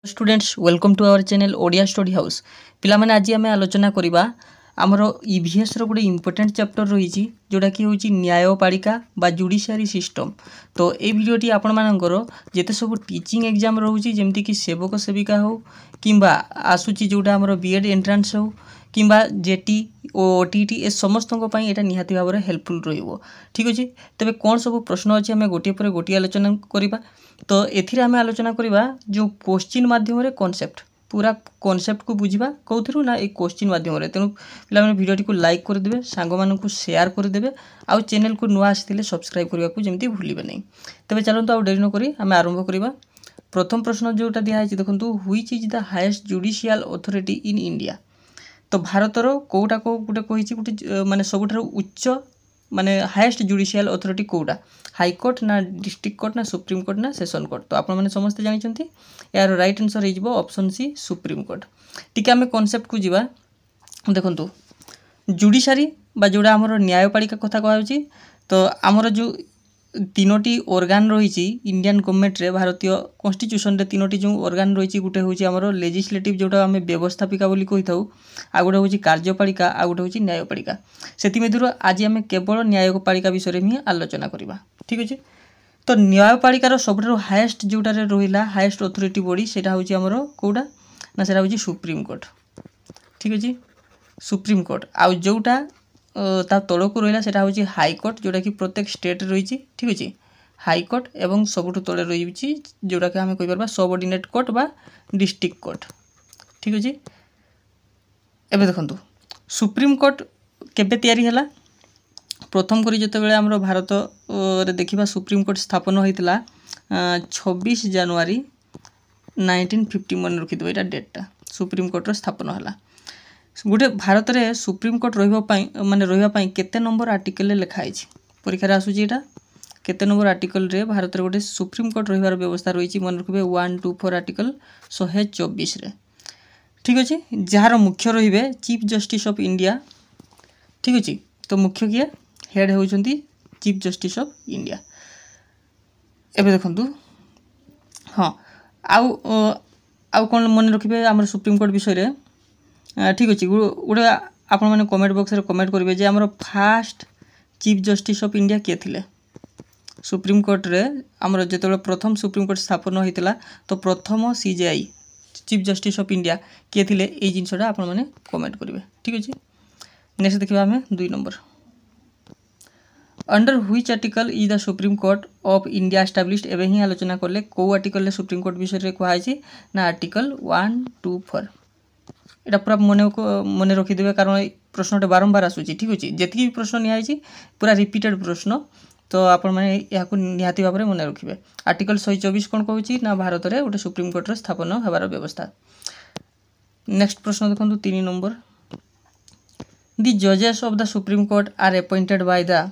Students welcome to our channel Odia study house पिलामाने आज आम आलोचना करवा आमर ईवीएस रो गोटे इंपोर्टेंट चैप्टर रही जोटा कि हूँ न्यायपालिका बा जुडिशियरी सिस्टम। तो ये भिडियोटी आपण मानकर जिते सब टीचिंग एग्जाम रोचे जमती कि सेवक सेविका हो कि आसूची जोटा आमर बीएड एंट्रांस हो कि जेटी ओटीटी ए समस्त यहाँ निहाती भाव में हेल्पफुल रहिबो। ठीक अच्छे तेरे कौन सब प्रश्न अच्छे आम गोटे पर गोटे आलोचना करवा। तो एथिरे आम आलोचना करवा जो क्वेश्चन माध्यम कॉन्सेप्ट पूरा कॉन्सेप्ट को बुझा कौन ना एक क्वेश्चन माध्यम तेणु पे भिडियोटी को लाइक करदे सांग मानू शेयर करदे आउ चैनल को नुआ आसी सब्सक्राइब करने को जमी भूलिए नहीं। तेज चलते आउ डेरी नक आम आरंभ करवा। प्रथम प्रश्न जोटा दिखाई देखो which is the highest judicial authority in India. तो भारतर कौटा को गोटे कही गोटे माने सबुठारु उच्च माने हाईएस्ट जुडिशियल अथॉरिटी कौटा हाईकोर्ट ना डिस्ट्रिक्ट कोर्ट ना सुप्रीम कोर्ट ना सेशन कोर्ट। तो आप समस्ते जानते यार राइट आंसर हो ऑप्शन सी सुप्रीम कोर्ट। टिके आम कॉन्सेप्ट को जीवा देखो जुडिशियरी बा जोड़ा आमर न्यायपालिका कथा कहूँ। तो आमर जो तीनोटी ऑर्गान रही इंडियन गवर्नमेंट रे भारतीय कॉन्स्टिट्यूशन रे तीनोटी जो ऑर्गान रही गोटे हूँ आमर लेजिस्लेटिव जोटा आम व्यवस्थापिका बोली कही था आ गोटे हूँ कार्यपालिका आ गोटे हूँ न्यायपालिका। से आज आम केवल न्यायपालिका विषय में ही आलोचना करवा। ठीक अच्छे तो न्यायपालिकार सबुठ हाएस्ट जोटा रहा हाएस्ट अथॉरिटी बॉडी से हूँ आमर कौटा ना से हूँ सुप्रीम कोर्ट। ठीक अच्छे सुप्रीम कोर्ट आउ जोटा ता तल को रहा से हूँ हाईकोर्ट जोटा कि प्रत्येक स्टेट रही। ठीक अच्छे हाईकोर्ट एवं सबुठ तले रही जोटा कि आम कहीपर सबऑर्डिनेट कोर्ट बा डिस्ट्रिक्ट कोर्ट। ठीक अच्छे एबे देखो सुप्रीम कोर्ट केबे तैयारी हला प्रथम करी जिते बेले आमर भारत रे देखिबा सुप्रीम कोर्ट स्थापन होइतिला 26 जनवरी 1950 मन रखिदेव यहाँ डेटा सुप्रीम कोर्ट स्थापन है। गोटे भारत में सुप्रीम कोर्ट माने रही केते नंबर आर्टिकल लिखाई परीक्षा आसूची यहाँ केते नंबर आर्टिकल रे भारत में गोटे सुप्रीम कोर्ट रही व्यवस्था रही मन रखिए 124 आर्टिकल 124 रे। ठीक अच्छे जार मुख्य रे चीफ जस्टिस ऑफ इंडिया। ठीक अच्छे तो मुख्य किए हेड होती चीफ जस्टिस ऑफ इंडिया। एबे देखंतु हाँ आउ आउ कौन मन रखिए आम सुप्रीम कोर्ट विषय रे। ठीक अच्छे गोटे आपण मैंने कमेंट बॉक्स रे कमेंट करेंगे जे आमर fast chief justice of India किए थिले सुप्रीम कोर्ट रे आमर जो प्रथम सुप्रीम कोर्ट स्थापन होता तो प्रथम CJI chief justice of India किए थिले ए जिनसटा आपण मैंने कमेंट करेंगे। ठीक अच्छे नेक्स्ट देखा आम 2 number under which article is the supreme court of India established. एवं ही आलोचना कले कौ आर्टिकल सुप्रीम कोर्ट विषय कहुई ना आर्टिकल 124 एटा पूरा मन रखिदे कारण प्रश्न बारंबार आसूची। ठीक अच्छे जी प्रश्न निहाई पूरा रिपीटेड प्रश्न तो आपण मैंने यहाँ निहाती भाव में मन रखिए। आर्टिकल 124 कौन कहूँ ना भारत में गोटे सुप्रीम कोर्ट स्थापन होबार व्यवस्था। नेक्स्ट प्रश्न देखो 3 नंबर दि जजेस of the supreme court are appointed by the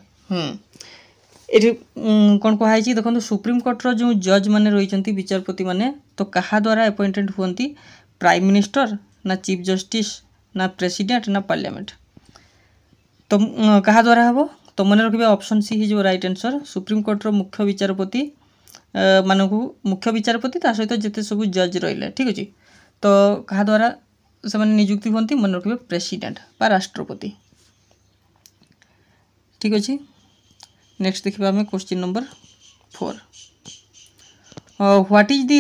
ये कौन कहुई देखो सुप्रीम कोर्टर जो जज मैंने रही विचारपति मैंने तो क्या द्वारा अपॉइंटेड हुई प्राइम मिनिस्टर ना चीफ जस्टिस ना प्रेसिडेंट ना पार्लियामेंट। तो क्या द्वारा हम तो मन रखिए ऑप्शन सी ही जो राइट आंसर सुप्रीम कोर्टर मुख्य विचारपति मानक मुख्य विचारपति ता सहित जिते सब जज रही। ठीक अच्छे तो क्या द्वारा से नियुक्ति होती मन रखिए प्रेसिडेंट बा राष्ट्रपति। ठीक अच्छे नेक्स्ट देखा आम question number 4 what is the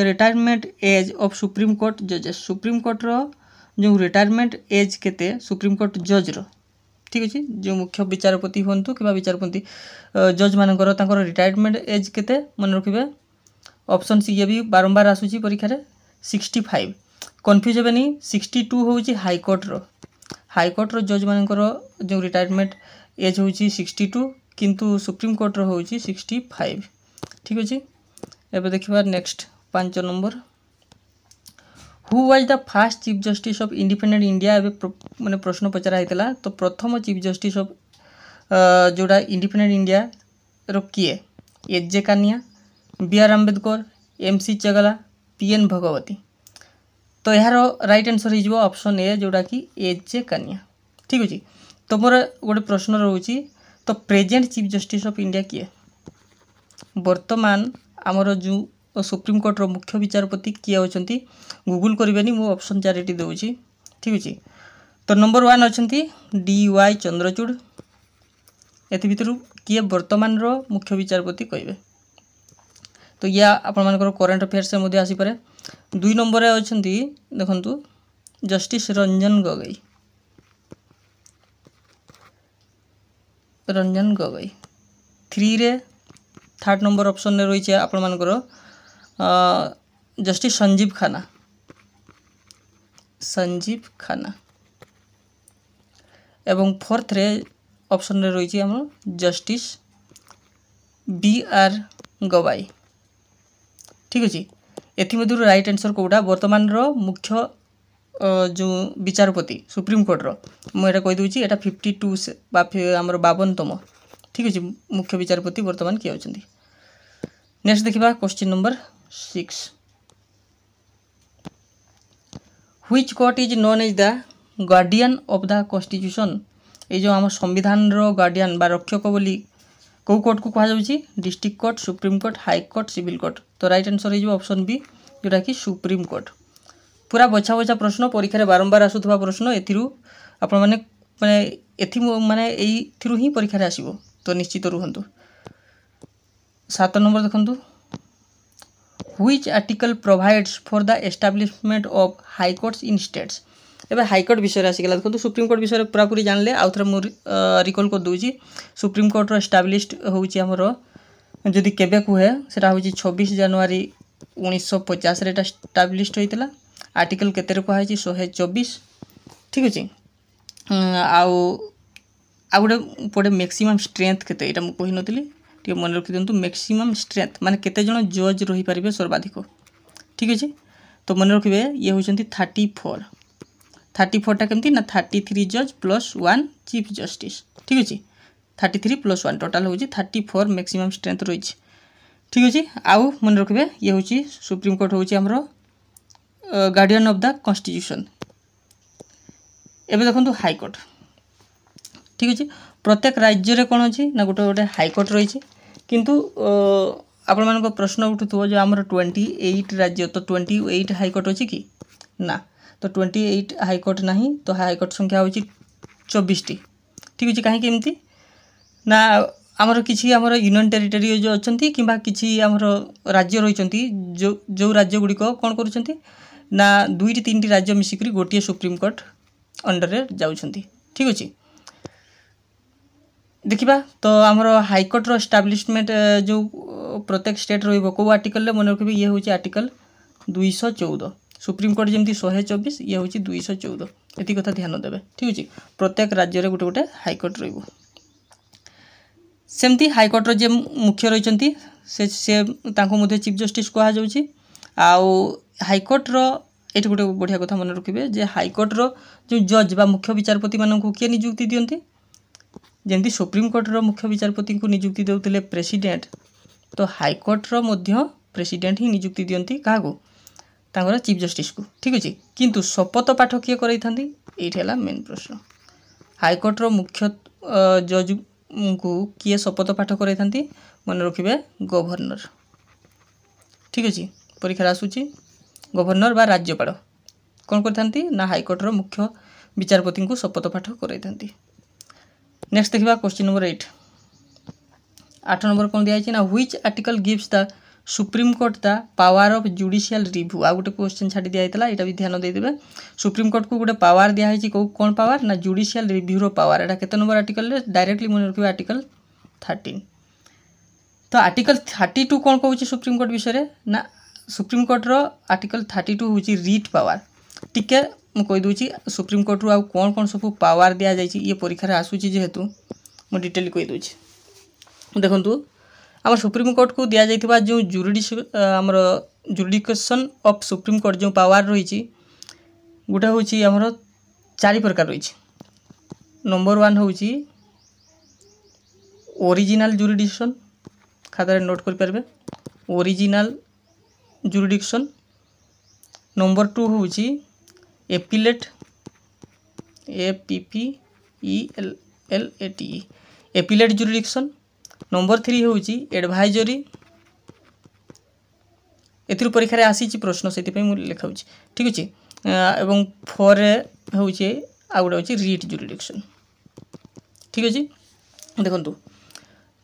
retirement age of supreme court जजेस। सुप्रीम कोर्टर जो रिटायरमेंट एज केते सुप्रीम कोर्ट जज रो। ठीक अच्छे जो मुख्य विचारपति हूँ कि विचारपति जज मानकर रिटायरमेंट एज केते मन रखिए ऑप्शन सी ये भी बारंबार आसूची परीक्षा रे 65 कन्फ्यूज हे नहीं 62 हूँ हाईकोर्ट रो जज मानकर जो रिटायरमेंट एज हूँ 62 किंतु सुप्रीम कोर्ट हूँ 65। ठीक अच्छे एबे देखिबा next 5 number who was the first chief justice of independent India. एबे माने प्रश्न पचरा होता तो प्रथम चीफ जस्टिस ऑफ जोड़ा इंडिपेंडेंट इंडिया रो किए H J. Kania B R. Ambedkar M C. Chagla P N. Bhagwati. तो यार राइट आंसर हो ऑप्शन ए जोड़ा कि एच.जे. कानिया। ठीक अच्छे तो मोर गोटे प्रश्न रोचे तो present chief justice of India किए वर्तमान आमर जो सुप्रीमकोर्टर मुख्य विचारपति किए होचंती गूगल करेंगे मु ऑप्शन 4 दूसरी ठीक अच्छे। तो नंबर 1 अच्छा DY चंद्रचूड़ एथि भितर किए वर्तमान रो मुख्य विचारपति कहे तो या आपण करेन्ट अफेयर्स से आसीपे। 2 नंबर अच्छा देखु जस्टिस रंजन गोगोई रंजन गोगोई 3 रे 3rd नंबर ऑप्शन रही है आपण मानकर जस्टिस संजीव खाना एवं 4th रे ऑप्शन रही है हम जस्टिस BR गवाई ठीक अच्छे। एमध्य राइट आंसर कौटा वर्तमान रो मुख्य जो विचारपति सुप्रीमकोर्टर मुझे कहीदे यहाँ 52 आमर 52तम ठीक अच्छे मुख्य विचारपति वर्तमान किए होचंती। नेक्स्ट देखिबा question number 6 which court is known as the guardian of the constitution ये जो आम संविधान रो गार्डियन बा रक्षक बोली कौ कोर्ट को कहा जाउची district court supreme court high court civil court. तो राइट आंसर हो ऑप्शन बी जोटा कि सुप्रीम कोर्ट। पूरा बछा बछा प्रश्न परीक्षा बारंबार आसुवा प्रश्न एथिरु आपण माने माने एथि माने एथिरु ही परीक्षा आसीबो तो निश्चित रुहंतु। 7 नंबर देखंतु which article provides for the establishment of high courts in states. एबे हाईकोर्ट विषय आसीगला देखो सुप्रीम कोर्ट विषय पूरा पूरी जानले आउ थे मुझे रिकॉल कर दूची। सुप्रीम कोर्ट एस्टाब्लिश्ड होउची हमर जदि केबे कुहे सेटा होउची 26 जनवरी 1950 रे एस्टाब्लिश्ड होइतला। आर्टिकल केते रे कुहा 124 ठीक अछि। आउ गोटे पड़े मैक्सिमम स्ट्रेंथ केते एटा मु कहि नथिली टी मन रखि दंतु मैक्सिमम स्ट्रेंथ माने केते जण जज रही परिबे सर्वाधिक ठीक अछि। तो मन रखिबे ये होचंती 34 टा केमती ना 33 जज प्लस 1 चीफ जस्टिस ठीक अच्छे 33 प्लस 1 टोटाल हूँ 34 मैक्सिमम स्ट्रेंथ रही ठीक अच्छे। आउ मन रखिए ये हूँ सुप्रीम कोर्ट हूँ आमर गार्डियन ऑफ द कॉन्स्टिट्यूशन। एबे देखो हाईकोर्ट ठीक अच्छे प्रत्येक राज्य कौन अच्छी ना गोटे गोटे हाईकोर्ट रही किंतु आपण मान प्रश्न उठुव जो आमर 28 राज्य तो 28 हाईकोर्ट अच्छी कि ना तो 28 हाईकोर्ट नहीं तो हाईकोर्ट संख्या हूँ 24 टी ठीक अच्छे। कहीं एमती ना आमर किसी आमर यूनियन टेरिटरी जो अच्छा कि किसी आमर राज्य रही जो राज्य गुड़िक कौन कर ना 2-3 राज्य मिसिक गोटे सुप्रीम कोर्ट अंडर रे जाउछंती ठीक अच्छे। देखिबा तो आमर हाईकोर्ट रो एस्टाब्लिशमेंट जो प्रत्येक स्टेट रहिबो को आर्टिकल मन रखिबे ये हूँ आर्टिकल 214 सुप्रीम कोर्ट जमी 124 ये हूँ 214 ये कथा ध्यान देवे ठीक अच्छे। प्रत्येक राज्य रे गोटे गोटे हाईकोर्ट रहिबो सेमती हाईकोर्ट जे मुख्य रही से तांको मध्य चीफ जस्टिस कहा जाउची। आउ हाईकोर्ट रो एटी गोटे बढ़िया कथा मन रखिबे जे हाईकोर्ट रो जो जज बा मुख्य विचारपति माननकु किए नियुक्ति दियंती जेमती सुप्रीम कोर्ट रो मुख्य विचारपति को नियुक्ति देउतिले प्रेसिडेंट तो हाईकोर्ट रो मध्य प्रेसिडेंट ही नियुक्ति दियंती काहाको तांकर चीफ जस्टिस को ठीक अच्छे। किंतु शपथ पाठ किए कराई ये मेन प्रश्न हाईकोर्ट रो मुख्य जज को किए शपथ पाठ कराई मन रखिए गवर्नर ठीक अच्छे। परीक्षा आसूची गवर्नर बा राज्यपाल कौन करथांती ना हाईकोर्ट रो मुख्य विचारपति को शपथ पाठ कराई। नेक्स्ट देखिबा क्वेश्चन नंबर 8 नंबर कौन दिया ना which article gives the supreme court the power of judicial review. आ गोटे क्वेश्चन छाड़ी दिया यहाँ भी ध्यान देदेवे सुप्रीम कोर्ट को गोटे पावर दिखाई कौन पावर ना जुडिशियल रिव्यू रो पावर एटा केते नंबर आर्टिकल रे डायरेक्टली मन रखिबे आर्टिकल 13। तो आर्टिकल 32 कौन कहूँ सुप्रीम कोर्ट विषय ना सुप्रीम कोर्ट रो आर्टिकल 32 हूँ रिट पावर टिके मुझे सुप्रीम कोर्ट रो कौन कौन सब पावर दि जाए ये परीक्षा आसूची जेहेतु मुझे डिटेल कहीदे देखु आम सुप्रीम कोर्ट को दि जाइथिबा जो आमर जुडिकेशन ऑफ सुप्रीम कोर्ट जो पावर रही गोटे हूँ आमर 4 प्रकार रही। नंबर 1 हूँ ओरिजिनल जुरिडिक्शन खातार नोट करें ओरिजिनल जुरिडिक्शन। नंबर 2 हूँ appellate APPELLATE appellate jurisdiction. Number 3 हूँ एडवाइजरी एथिर परीक्षा आसी प्रश्न से लिखाऊँ ठीक अच्छे। एवं 4 हूँ आ गोटे हूँ रिट जुरिडिक्शन ठीक अच्छे। देखो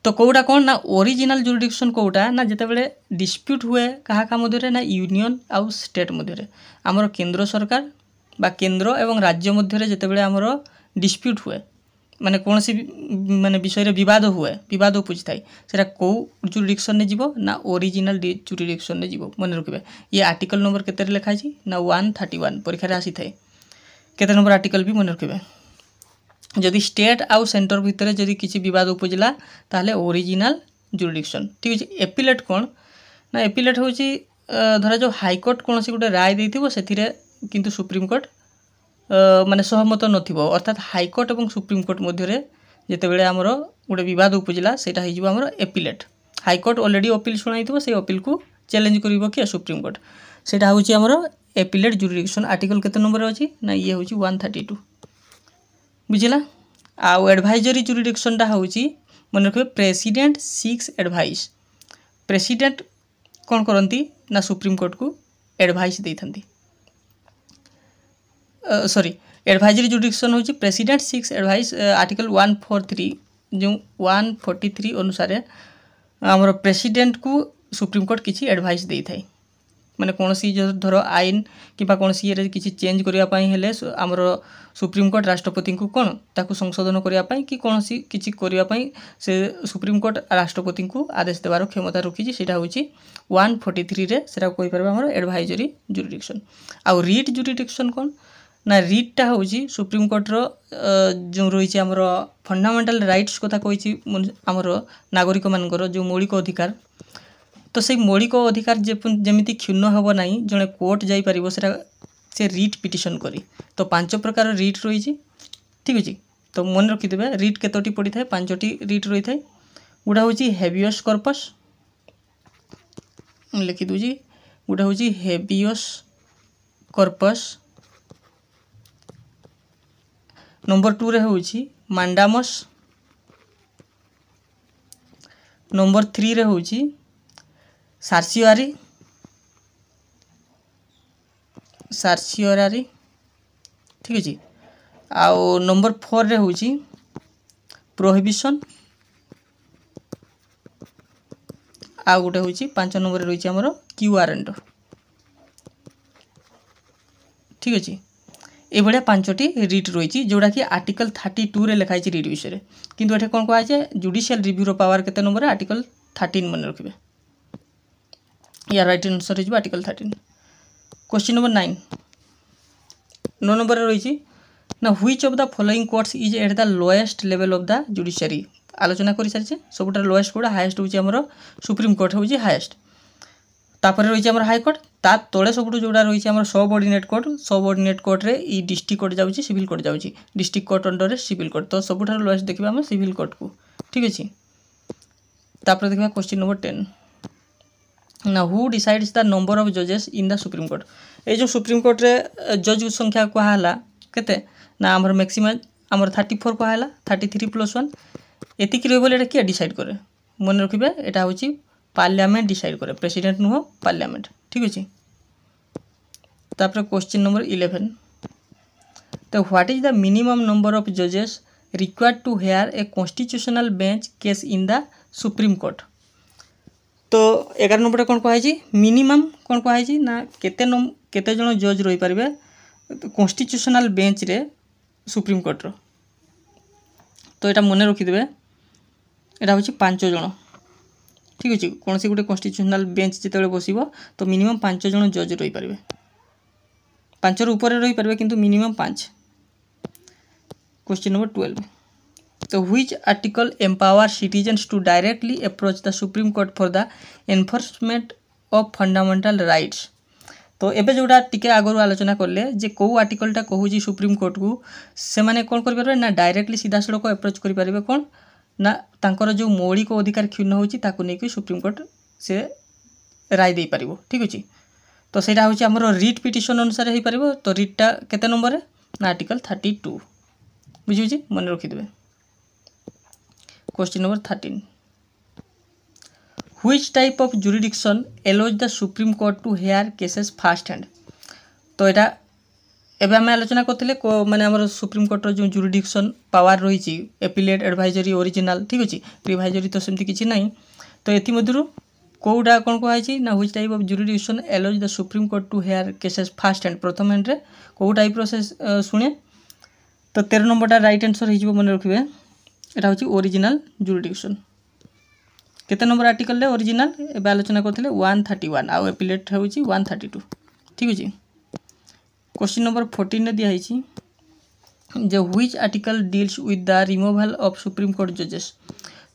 तो कौटा कौन ना ओरिजिनल जुरिडिक्शन कौटा ना जितेबाला डिस्प्यूट हुए क्या मध्य ना यूनियन आउ स्टेट मध्य आमर केंद्र सरकार बा केंद्र एवं राज्य मध्य जितेबाला आमर डिस्प्यूट हुए माने कौन सी माने विषय बद हुए बद उपजी थाए से कौ जुरिडिक्शन ने जीवो ना ओरिजिनल जुरिडिक्शन ने जीवो मन रखिए। ये आर्टिकल नंबर केते लिखाई ना 131 परीक्षा आसी थाए केते नंबर आर्टिकल भी मन रखिए। जदि स्टेट आउ सेंटर भितर जदि किसी बद उपजिला ताहले ओरिजिनल जुरिडिक्शन ठीक अच्छे। एपिलेट कौन ना एपिलेट हूँ धरा जो हाईकोर्ट कौन सी गोटे राय देथिबो सेथिरे किंतु सुप्रीमकोर्ट माने सहमत नथिबो अर्थात हाईकोर्ट और सुप्रीमकोर्ट मध्य जितेबाला आमर गोटे बद उपजिला सेटा हो आमर एपिलेट। हाईकोर्ट ऑलरेडी अपील शुणाई से अपील को चैलेंज करिवो कि सुप्रीमकोर्ट सेटा हूँ आमर एपिलेट जुरिडिक्शन। आर्टिकल केते नंबर अच्छी ना ये हूँ 132 बुझिला। आउ एडवाइजरी जुरिडिक्शन टा हूँ मन रखिए प्रेसिडेंट सिक्स एडवाइस। प्रेसिडेंट कौन करती ना सुप्रीमकोर्ट को एडवाइस देती सॉरी एडवाइजरी जुरिडिक्शन हूँ प्रेसिडेंट सिक्स एडवाइस। आर्टिकल 143 जो 143 अनुसार आमर प्रेसिडेंट को सुप्रीमकोर्ट किसी एडवाइस दे थाए माने कौन सी जो धर आईन कि कौन सी ये किसी चेंज करने आमर सुप्रीमकोर्ट राष्ट्रपति को कौन ताकू संशोधन करने कि कौन सी किसी करने से सुप्रीमकोर्ट राष्ट्रपति को आदेश देवार क्षमता रखी से हूँ 143 रे से कहीपर आम एडवाइजरी जुरिडिक्शन। आउ रिट जुरिडिक्शन कौन ना रिटा हूँ सुप्रीमकोर्टर जो रही आमर फंडामेंटाल राइट्स कथा कही आमर नागरिक मानकर जो मौलिक अधिकार तो से मौलिक अधिकार जमी क्षुण्ण हम ना जड़े कोर्ट जापर से रिट पिटिशन करी। तो 5 प्रकार रिट रही ठीक अच्छे। तो मन रखिथे रिट केतोटी पड़ी था 5टी रिट रही है। गोटा हूँ हेबियस कॉर्पस लिखि दूची गोटा हूँ हेबियस कॉर्पस। नंबर 2 रे हूँ मांडामस। नंबर 3 रे हूँ सार्सियोरी ठीक अच्छे। आउ नंबर 4 रे हूँ प्रोहिबिशन। आ गोटे हूँ 5 नंबर रही आमर क्यूआरएंट ठीक अच्छे। ये 5टी रिट रही जोड़ा कि आर्टिकल 32 रे लिखाई रिट विषय किंतु एठे कौन कहुए जुडिशियल रिव्यूर पावर केते नंबर आर्टिकल 13 मन रखिए। या राइट आंसर हो आर्टिकल 13। क्वेश्चन नंबर 9 नंबर रही ना which of the following courts is at the lowest level of the judiciary आलोचना कर सारी सबुठ लोएस्ट कोड़ा हाएस्ट हूँ आमर सुप्रीम कोर्ट हूँ हाएस्ट तापर रही आमर हाईकोर्ट ता तले सबुठ जोड़ा रही आमर सबऑर्डिनेट कोर्ट रे ई डिस्ट्रिक्ट कोर्ट जाऊँगी सिविल कोर्ट जाऊँगी district court under civil court तो सबुठ लोएस्ट देखा आम सिविल कोर्ट को ठीक अच्छे। तापर देखा क्वेश्चन नंबर 10 ना who decides the number of जजेस इन द सुप्रीम कोर्ट। ये जो सुप्रीम कोर्ट रे जज संख्या कहला केते ना आमर मैक्सिमम आमर 34 कहला 33 + 1 एतिक रही किए डिसाइड करे मन रखिए यहाँ हूँ पार्लियामेंट डिसाइड करे प्रेसिडेंट नुह पार्लियामेंट ठीक अच्छे। तापर क्वेश्चन नंबर 11 तो what is the minimum number of जजेस required to hear a constitutional bench case in the supreme court. तो 11 नंबर कौन कहुई मिनिमम कौन कहुई ना केते जन जज रही पारे कॉन्स्टिट्यूशनल बेंच रे सुप्रीम कोर्ट रो। तो यहाँ मन रखिदे यहाँ हूँ 5 जन ठीक अच्छे। कौन सी गोटे कॉन्स्टिट्यूशनल बेंच जिते बस तो मिनिमम 5 जन जज रही पारे 5 ऊपर रही पारे किंतु मिनिमम 5। क्वेश्चन नंबर 12 तो which article empower citizens to directly approach the supreme court for the enforcement of fundamental rights. तो एबे जोड़ा टिके आगु आलोचना कले जे कौ आर्टिकलटा कहूँ सुप्रीम कोर्ट को से माने कौन करें ना डायरेक्टली सीधा सड़क अप्रोच करें कौन ना तांकर जो मौलिक अधिकार क्षुण्ण होची ताकू नहीं सुप्रीम कोर्ट से राय दे पारिबो ठीक अच्छे। तो सेटा हूँ आमर रिट पिटिशन अनुसार हो पार। तो रिटा केते नंबर ना आर्टिकल 32 बुझे मन रखिदे। Question number 13 which type of jurisdiction allows the supreme court to hear cases first hand. तो यहाँ एवं आम आलोचना करते माने आमर सुप्रीम कोर्टर जो जुरिडिक्शन पावर रही एपिलेट एडवाइजरी ओरिजिनल ठीक अच्छे रिवाइजरी तो सेमती किसी ना। तो ये कौटा कौन कहुई ना which type of jurisdiction allows the supreme court to hear cases first hand प्रथम हैंड रे कौ टाइप शुणे। तो 13 नंबरटा राइट आंसर हो मन रखिए यहाँ हूँ ओरिजिनल जुरिडिक्शन। केते नंबर आर्टिकल रे ओरिजिनल एवं आलोचना करते 131 आउ एपिलेट हूँ 132 ठीक अच्छे। क्वेश्चन नंबर 14 दिखाई जो which article deals with the removal of supreme court जजेस।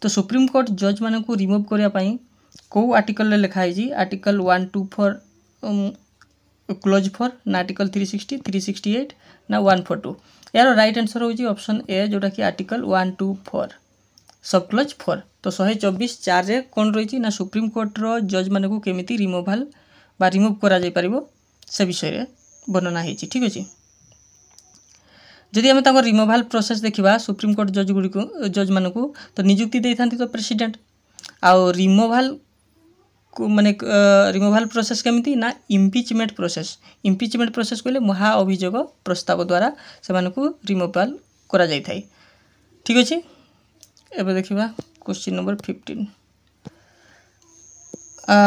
तो सुप्रीम कोर्ट जज मान को रिमूव करने कौ आर्टिकल लिखाई आर्टिकल 124 क्लोज 4 ना आर्टिकल 360 368 ना 142। यार राइट आंसर होची ऑप्शन ए जोटा कि आर्टिकल 124 सब क्लोज 4। तो 124 4 रे कौन रही ना सुप्रीम कोर्ट रो जज मान को केमिति रिमूवल बा रिमूव करा जाय परिबो से विषय रे वर्णना है ठीक अच्छे। जदि आम रिमूवल प्रोसेस देखा सुप्रीम कोर्ट जज गुड़ी जज मान को तो नियुक्ति दे था तो प्रेसिडेंट आउ रिमूवल माने रिमूवल प्रोसेस केमिति ना इम्पिचमेंट प्रोसेस कहले महा अभियोग प्रस्ताव द्वारा से रिमूवल करा जाय थाई ठीक अच्छे। एबे देखिबा question number 15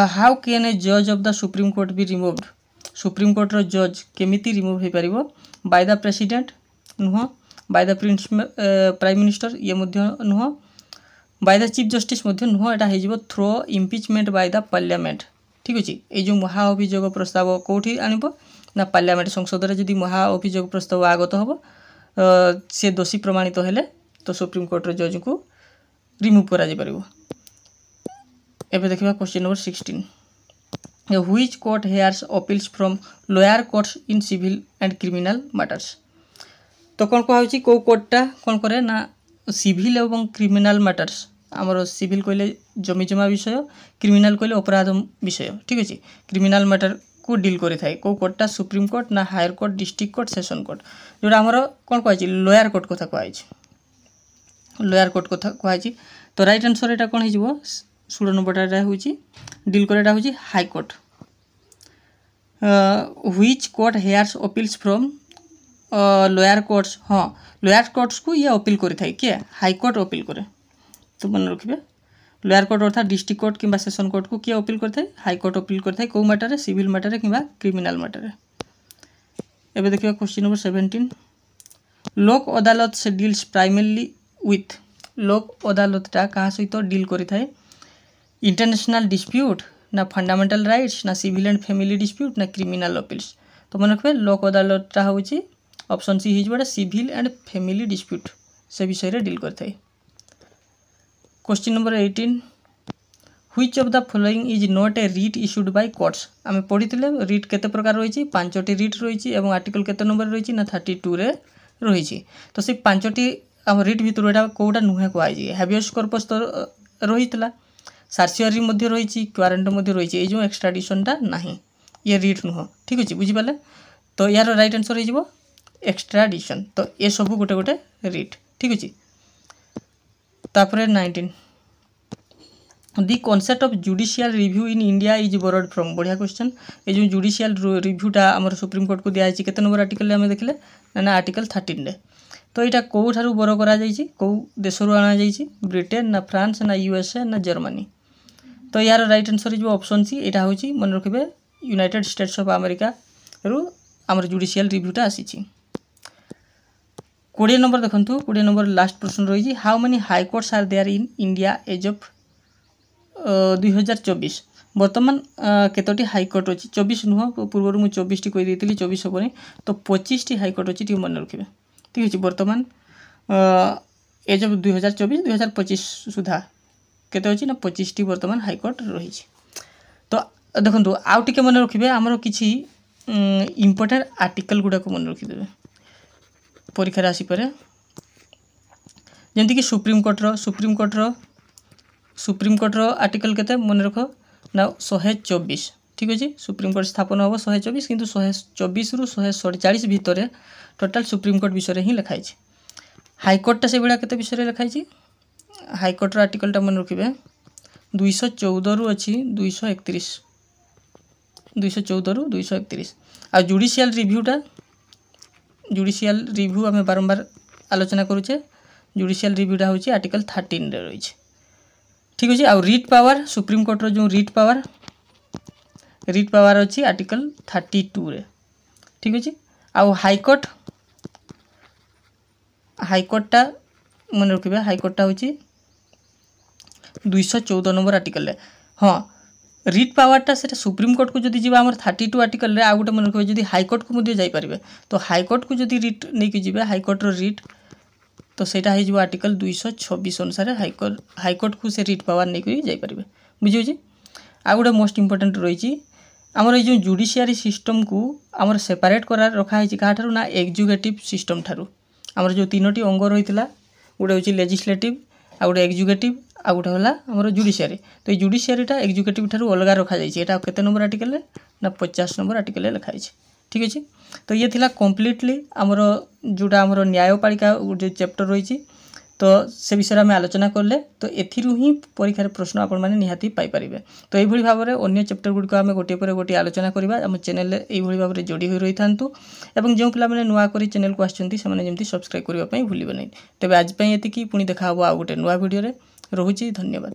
how can a जज of the supreme court be removed. Supreme court रो जज केमिति रिमूव हो पारिबो बाय द प्रेसिडेंट नुह बाय द प्राइम मिनिस्टर ये नुह बाय द चीफ जस्टिस नुह एटा हो through impeachment by the parliament ठीक अच्छे। ये जो महा अभियोग प्रस्ताव कौटी आणब ना पार्लियामेंट संसद में जदि महा अभियोग प्रस्ताव आगत हम से दोषी प्रमाणित हेले तो सुप्रीम कोर्ट रो जज को रिमूव करा जाय परिबो। एबे देखिबा question number 16 which court hears appeals from lower courts in civil and criminal matters. तो कौन कहुची कौ कोर्टा कौन करे ना सिविल एवं क्रिमिनल मैटर्स आमर सिविल कहले जमी जमा विषय क्रिमिनल कहले अपराध विषय ठीक अच्छे। क्रिमिनल मैटर को डील करि थाए कौ कोर्टा सुप्रीम कोर्ट ना higher court district court session court जोड़ा आमर कौन कहुई लोअर कोर्ट कथा कहुई लोअर कोर्ट कथा कहुई। तो राइट आंसर यहाँ कौन हो 16 नंबर हूँ डील करेटा हूँ high court. Which court hears appeals from lower courts हाँ लोअर कोर्ट्स को ये अपील करि थाए किए हाई कोर्ट अपील करे। तो मन रखिए लोअर कोर्ट अर्थात डिस्ट्रिक्ट कोर्ट किंबा सेशन कोर्ट को किए अपील करता है हाई कोर्ट अपील करता है कौ मैटर सिविल मैटर किंबा क्रिमिनल मैटर। एबे देखिए क्वेश्चन नंबर 17 लोक अदालत से डील्स प्राइमरली विथ लोक अदालतटा क्या सहित डील करि थाए इंटरनेशनल डिस्प्यूट ना फंडामेंटल राइट्स ना सिविल एंड फैमिली डिस्प्यूट ना क्रिमिनल अपील्स। तो मन रखिए लोक अदालतटा हूँ ऑप्शन सी हो सिविल एंड फैमिली डिस्प्यूट से विषय रे डील करता है। Question number 18 which of the following is not a writ issued by courts. आम पढ़ी रिट केते प्रकार रही 5टी रिट रही और आर्टिकल केते नंबर रही ना 32 रे रही। तो से 5टी आम रिट भितर एटा कोटा नुहे कहुई हैबियस कॉर्पस तो रही सार्सियरी रही क्वारंट रही जो एक्सट्राडिशनटा नहीं ये रिट नुह ठीक अच्छे बुझिपारे। तो यार राइट आंसर हो एक्सट्राडिशन। तो ये सब गोटे गोटे रिट ठीक अच्छे। तापर 19 the concept of judicial review in India is borrowed from. बढ़िया क्वेश्चन ये जो जुडिशियल रिव्यूटा आमर सुप्रीम कोर्ट को दिखाई केते नंबर आर्टिकल आम देखले ना आर्टिकल 13 रे। तो यहाँ कौ ठारू बोर करा कौ देश आना ब्रिटेन ना फ्रांस ना यूएसए ना जर्मनी। तो यार राइट आंसर हो ऑप्शन सी यहाँ हूँ मन रखिए यूनाइटेड स्टेट्स ऑफ अमेरिका रु आमर जुडिशियल रिव्यूटा आसी। 20 नंबर देखूँ 20 नंबर लास्ट प्रश्न रही how many high courts are there in India as of 2024। बर्तमान केतोटी हाईकोर्ट अच्छी 24 नुह पूर्व मुझे 24 टी कही 24 हेनी तो 25 टी हाईकोर्ट अच्छी मन रखिए ठीक अच्छे। बर्तमान एज ऑफ 2024 2025 सुधा केते अच्छी ना 25 टी बर्तमान हाईकोर्ट रही। तो देखो आउ टे मन रखिए आमर किसी इम्पोर्टेंट आर्टिकल गुड़ाक मन रखिदे परीक्षा आसीपे जमीक सुप्रीम कोर्टर आर्टिकल केते मन रख ना 124 ठीक अच्छे। सुप्रीम कोर्ट स्थापन हम 124 किंतु 124 रु 147 भितर टोटाल सुप्रीम कोर्ट विषय ही लिखाई। हाईकोर्टा से भाया केते विषय लिखाई हाईकोर्टर आर्टिकलटा मन रखिए 214 रु अच्छी 231 214 रु 231 आ जुडिशियल रिव्यूटा जुडिशियल रिव्यू आम बारंबार आलोचना करुचे जुडिशियल रिव्यूटा हूँ आर्टिकल 13 रे रही ठीक अच्छे। आ रिट पावर सुप्रीमकोर्टर जो रिट पावर अच्छी आर्टिकल 32 रे ठीक अच्छे। आउ हाईकोर्टा मन रखिए हाईकोर्टा हूँ 214 नंबर आर्टिकल रे हाँ रिट पावरटा से सुप्रीमकोर्ट को जब जी आम 32 आर्टिकल रे आ गोटे मन रखिए जब हाईकोर्ट को जापर तो हाईकोर्ट को जब रिट नहीं कि हाईकोर्टर रिट तो सेटा हो आर्टिकल 226 अनुसार हाईकोर्ट को से रिट पावर नहीं जापर बुझे। आ गोटे मोस्ट इम्पोर्टेंट रही आमर ये जुडिशियरी सिस्टम को आमर सेपरेट कर रखाई क्या ना एग्जीक्यूटिव सिस्टम ठारू आमर जो 3टी अंग रही गोटे हूँ लेजिस्लेटिव आ गोटे एग्जीक्यूटिव आ गोटे है आमर जुडिशियरी तो ये जुडिशियरीटा एग्जीक्यूटिव ठारू अलग रखाई केते नंबर आर्टिकल ना 50 नंबर आर्टिकल लिखाई ठीक अच्छे। तो ये थिला कम्प्लीटली आमर जोटा आमर न्यायपालिका जो चैप्टर रही तो से विषय में आलोचना कले तो एथिरु ही परीक्षा प्रश्न आपण मैंने निहाती पाइपर। तो यही भाव में अन्य चैप्टर गुड़िक आम गोटे पर गोटे आलोचना करवा आम चैनल यही भाव में जोड़ी हुई रही था और जो पिला नुआ कर चैनल को आसती जमी सब्सक्राइब करने भूलें नहीं। तेज आज ये पुणी देखा आ गोटे नुआ भिडियो रोचे धन्यवाद।